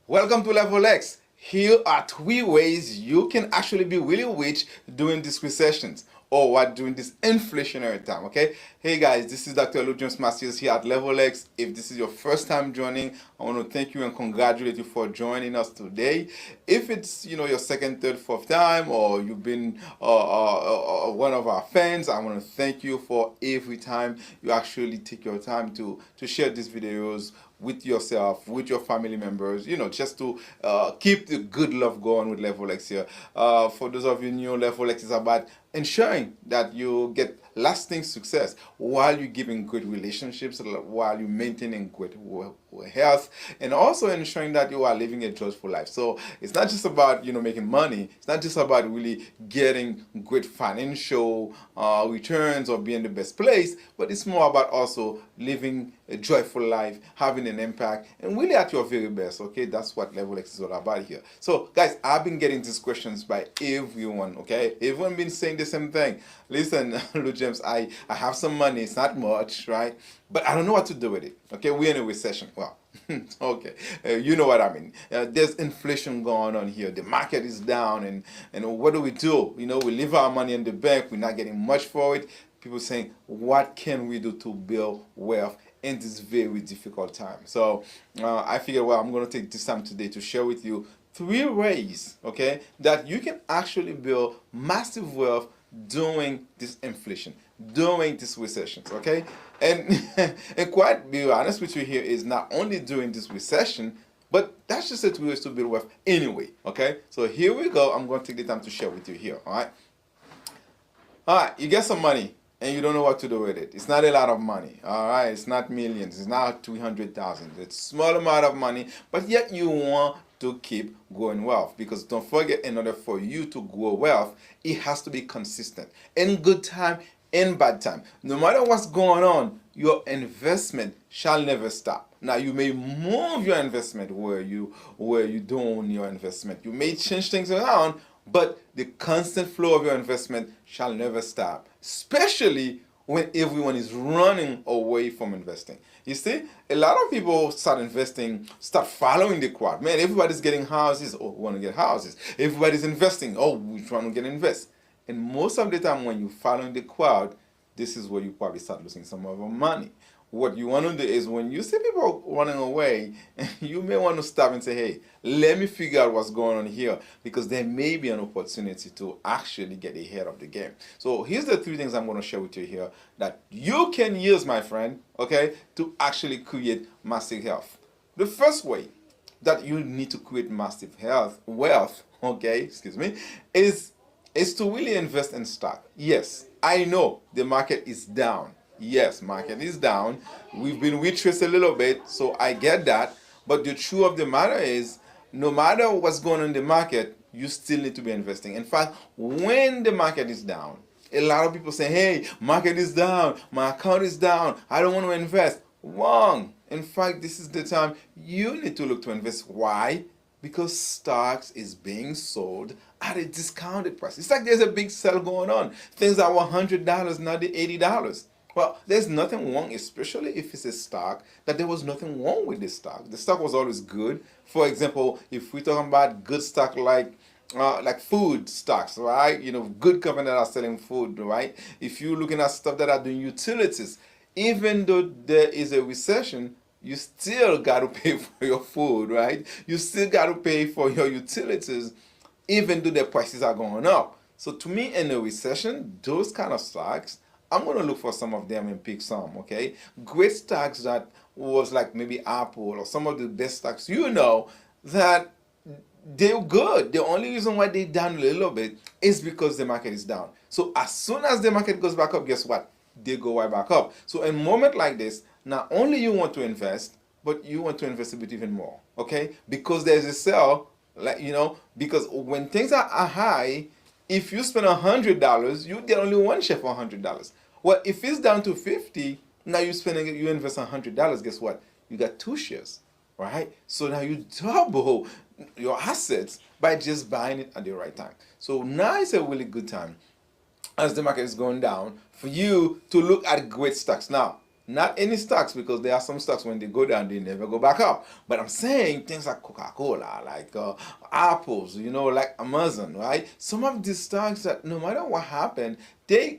Welcome to Level X. Here are three ways you can actually be really rich during these recessions or what during this inflationary time. Okay. Hey guys, this is Dr. Lou James Masters here at Level X. If this is your first time joining, I want to thank you and congratulate you for joining us today. If it's your second, third, fourth time, or you've been one of our fans, I want to thank you for every time you actually take your time to share these videos with yourself, with your family members, just to keep the good love going with Level X here. For those of you new, Level X is about ensuring that you get lasting success while you're giving good relationships, while you're maintaining good health, and also ensuring that you are living a joyful life. So it's not just about making money. It's not just about really getting good financial returns or being the best place, but it's more about also living a joyful life, having an impact, and really at your very best. Okay, that's what Level X is all about here. So guys, I've been getting these questions by everyone. Okay, everyone been saying the same thing. Listen, Lou James, I have some money. It's not much, right? But I don't know what to do with it. Okay, we're in a recession. Well, okay, you know what I mean. There's inflation going on here. The market is down, and what do? We leave our money in the bank. We're not getting much for it. People saying, what can we do to build wealth in this very difficult time? So I figured, well, I'm going to take this time today to share with you three ways, okay, that you can actually build massive wealth during this inflation, during these recessions, okay? And and quite be honest with you here is not only during this recession, but that's just a three ways to build wealth anyway, okay? So here we go. I'm going to take the time to share with you here, all right? All right, you get some money and you don't know what to do with it. It's not a lot of money, all right? It's not millions. It's not 300,000. It's a small amount of money, but yet you want to keep growing wealth, because don't forget, in order for you to grow wealth, it has to be consistent in good time, in bad time. No matter what's going on, your investment shall never stop. Now you may move your investment where you doing your investment. You may change things around, but the constant flow of your investment shall never stop, especially when everyone is running away from investing. You see, a lot of people start investing, start following the crowd. Man, everybody's getting houses. Oh, we want to get houses. Everybody's investing. Oh, we're trying to get invest. And most of the time when you're following the crowd, this is where you probably start losing some of your money. What you want to do is, when you see people running away, you may want to stop and say, hey, let me figure out what's going on here, because there may be an opportunity to actually get ahead of the game. So here's the three things I'm going to share with you here that you can use, my friend, okay, to actually create massive health. The first way that you need to create massive wealth, okay, excuse me, is to really invest in stock. Yes, I know the market is down. Yes, market is down. We've been retraced a little bit, so I get that. But the truth of the matter is, no matter what's going on in the market, you still need to be investing. In fact, when the market is down, a lot of people say, hey, market is down, my account is down, I don't want to invest. Wrong. In fact, this is the time you need to look to invest. Why? Because stocks is being sold at a discounted price. It's like there's a big sale going on. Things that were $100, now they're $80. Well, there's nothing wrong, especially if it's a stock, that there was nothing wrong with this stock. The stock was always good. For example, if we're talking about good stock like food stocks, right? Good companies that are selling food, right? If you're looking at stuff that are doing utilities, even though there is a recession, you still got to pay for your food, right? You still got to pay for your utilities, even though the prices are going up. So to me, in a recession, those kind of stocks, I'm going to look for some of them and pick some, okay? Great stocks that was like maybe Apple or some of the best stocks, that they're good. The only reason why they're down a little bit is because the market is down. So as soon as the market goes back up, guess what? They go right back up. So in a moment like this, not only you want to invest, but you want to invest a bit even more, okay? Because there's a sale, because when things are high, if you spend $100, you get only one share for $100. Well, if it's down to 50, now you invest $100. Guess what? You got two shares, right? So now you double your assets by just buying it at the right time. So now is a really good time, as the market is going down, for you to look at great stocks. Now, Not any stocks, because there are some stocks when they go down, they never go back up. But I'm saying things like Coca-Cola, like Apples, like Amazon, right? Some of these stocks that no matter what happened,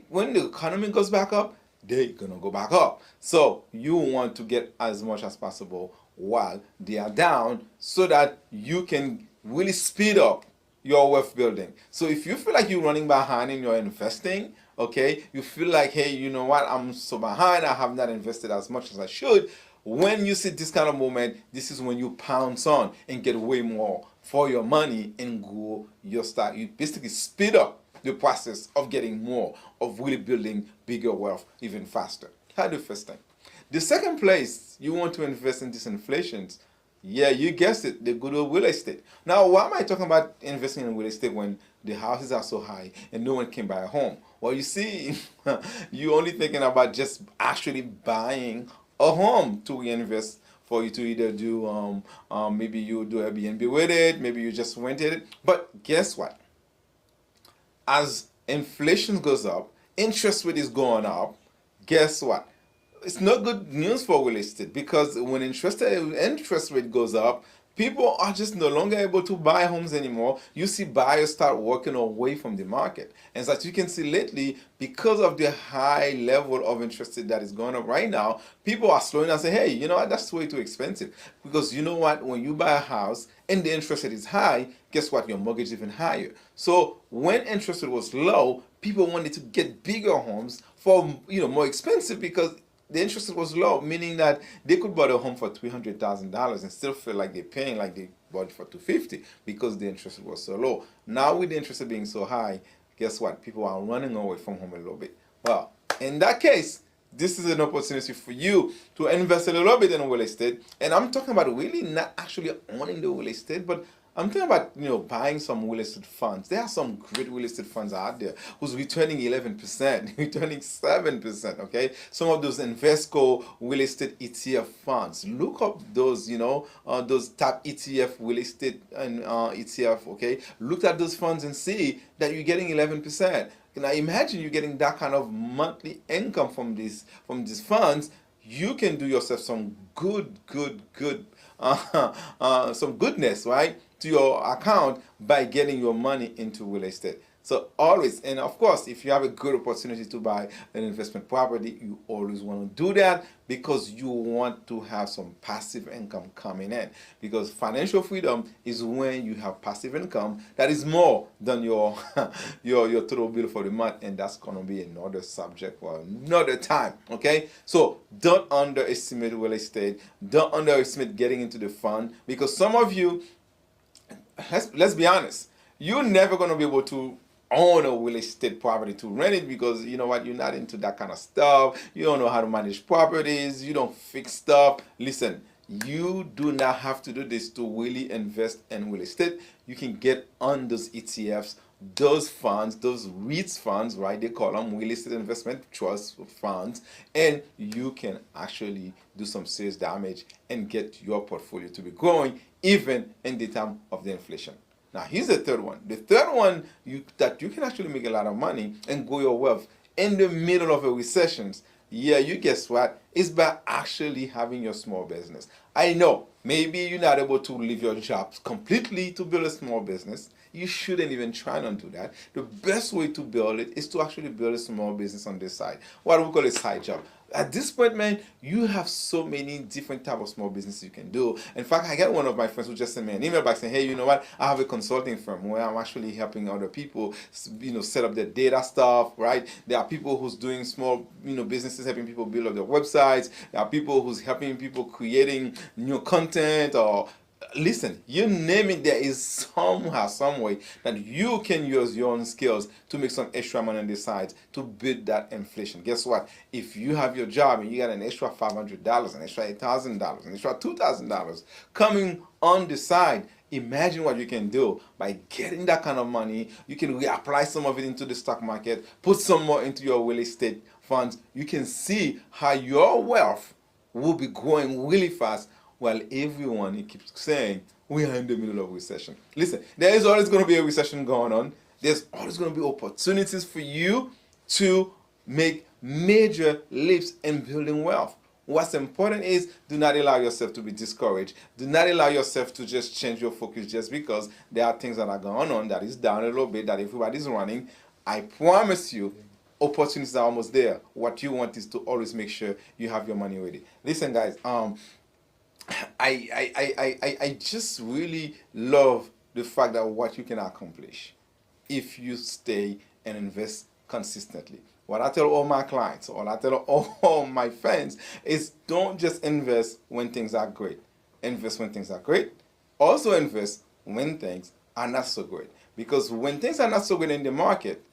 when the economy goes back up, they're gonna go back up. So you want to get as much as possible while they are down, so that you can really speed up your wealth building. So if you feel like you're running behind in your investing, okay, you feel like, hey, you know what, I'm so behind, I have not invested as much as I should. When you see this kind of moment, this is when you pounce on and get way more for your money and grow your stock. You basically speed up the process of getting more, of really building bigger wealth even faster. That's the first thing. The second place you want to invest in these inflations, yeah, you guessed it, the good old real estate. Now, why am I talking about investing in real estate when the houses are so high and no one can buy a home? Well, you see, you're only thinking about just actually buying a home to reinvest, for you to either do, maybe you do Airbnb with it, maybe you just rented it. But guess what? As inflation goes up, interest rate is going up, guess what? It's not good news for real estate, because when interest rate goes up, people are just no longer able to buy homes anymore. You see buyers start walking away from the market. And as you can see lately, because of the high level of interest rate that is going up right now, people are slowing down and saying, hey, you know what, that's way too expensive. Because you know what, when you buy a house and the interest rate is high, guess what, your mortgage is even higher. So when interest rate was low, people wanted to get bigger homes for more expensive, because the interest rate was low, meaning that they could buy a home for $300,000 and still feel like they're paying like they bought it for $250, because the interest rate was so low. Now with the interest rate being so high, guess what? People are running away from home a little bit. Well, in that case, this is an opportunity for you to invest a little bit in real estate. And I'm talking about really not actually owning the real estate, but I'm thinking about buying some real estate funds. There are some great real estate funds out there who's returning 11%, returning 7%. Okay, some of those Invesco real estate ETF funds. Look up those those top ETF real estate and ETF. Okay, look at those funds and see that you're getting 11%. Now imagine you're getting that kind of monthly income from these funds. You can do yourself some good some goodness, right, to your account by getting your money into real estate. So always, and of course, if you have a good opportunity to buy an investment property, you always want to do that, because you want to have some passive income coming in. Because financial freedom is when you have passive income that is more than your your total bill for the month, and that's gonna be another subject for another time. Okay, so don't underestimate real estate. Don't underestimate getting into the fund, because some of you, let's be honest, you're never going to be able to own a real estate property to rent it, because you know what, you're not into that kind of stuff. You don't know how to manage properties, you don't fix stuff. Listen, you do not have to do this to really invest in real estate. You can get on those ETFs, those funds, those REITs funds, right? They call them real estate investment trust funds, and you can actually do some serious damage and get your portfolio to be growing even in the time of the inflation. Now here's the third one. The third one, that you can actually make a lot of money and grow your wealth in the middle of a recession. Yeah, you guess what? It's by actually having your small business. I know maybe you're not able to leave your job completely to build a small business. You shouldn't even try to do that. The best way to build it is to actually build a small business on this side, what we call a side job. At this point, man, you have so many different type of small businesses you can do. In fact, I got one of my friends who just sent me an email back saying, hey, you know what, I have a consulting firm where I'm actually helping other people set up their data stuff, right? There are people who's doing small businesses, helping people build up their websites. There are people who's helping people creating new content, or listen, you name it, there is somehow, some way that you can use your own skills to make some extra money on the side to beat that inflation. Guess what? If you have your job and you got an extra $500, an extra $8,000, an extra $2,000 coming on the side, imagine what you can do by getting that kind of money. You can reapply some of it into the stock market, put some more into your real estate funds. You can see how your wealth will be growing really fast, while everyone keeps saying we are in the middle of recession. Listen, there is always going to be a recession going on. There's always going to be opportunities for you to make major leaps in building wealth. What's important is do not allow yourself to be discouraged. Do not allow yourself to just change your focus just because there are things that are going on that is down a little bit, that everybody's running. I promise you, opportunities are almost there. What you want is to always make sure you have your money ready. Listen, guys, I just really love the fact that what you can accomplish if you stay and invest consistently. What I tell all my clients, or I tell all my friends, is don't just invest when things are great. Invest when things are great. Also invest when things are not so great. Because when things are not so good in the market,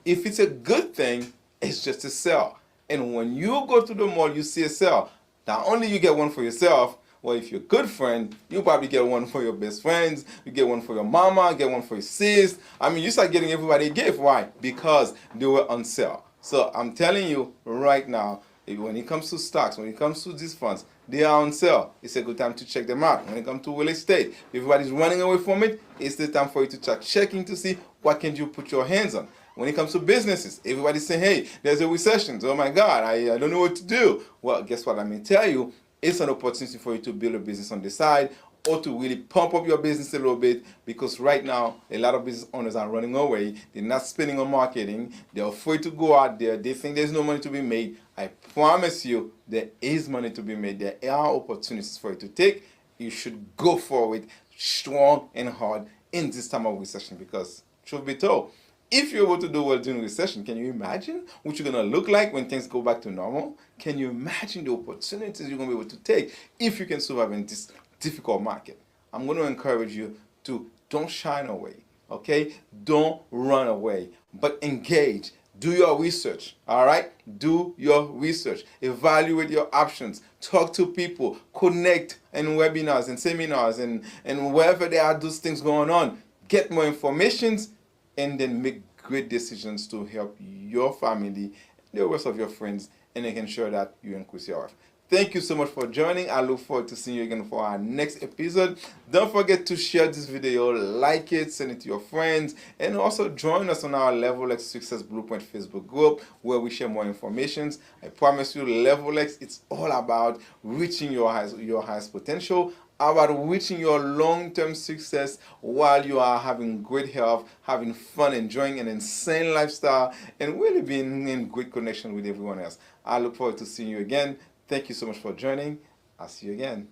if it's a good thing, it's just a sell. And when you go to the mall, you see a sell. Not only you get one for yourself, well, if you're a good friend, you probably get one for your best friends, you get one for your mama, get one for your sis. I mean, you start getting everybody a gift. Why? Because they were on sale. So I'm telling you right now, when it comes to stocks, when it comes to these funds, they are on sale. It's a good time to check them out. When it comes to real estate, everybody's running away from it. It's the time for you to start checking to see what can you put your hands on. When it comes to businesses, everybody's saying, hey, there's a recession. Oh my God, I don't know what to do. Well, guess what? Let me tell you, it's an opportunity for you to build a business on the side or to really pump up your business a little bit, because right now a lot of business owners are running away. They're not spending on marketing. They're afraid to go out there. They think there's no money to be made. I promise you there is money to be made. There are opportunities for you to take. You should go for it strong and hard in this time of recession, because truth be told, if you're able to do well during recession, can you imagine what you're going to look like when things go back to normal? Can you imagine the opportunities you're going to be able to take if you can survive in this difficult market? I'm going to encourage you to don't shine away, okay? Don't run away, but engage. Do your research, all right? Do your research. Evaluate your options. Talk to people. Connect in webinars and seminars and wherever there are those things going on. Get more information and then make great decisions to help your family, the rest of your friends, and making sure that you increase your wealth. Thank you so much for joining. I look forward to seeing you again for our next episode. Don't forget to share this video, like it, send it to your friends, and also join us on our Level X Success Blueprint Facebook group where we share more information. I promise you, Level X, it's all about reaching your highest potential, about reaching your long-term success while you are having great health, having fun, enjoying an insane lifestyle, and really being in great connection with everyone else. I look forward to seeing you again. Thank you so much for joining. I'll see you again.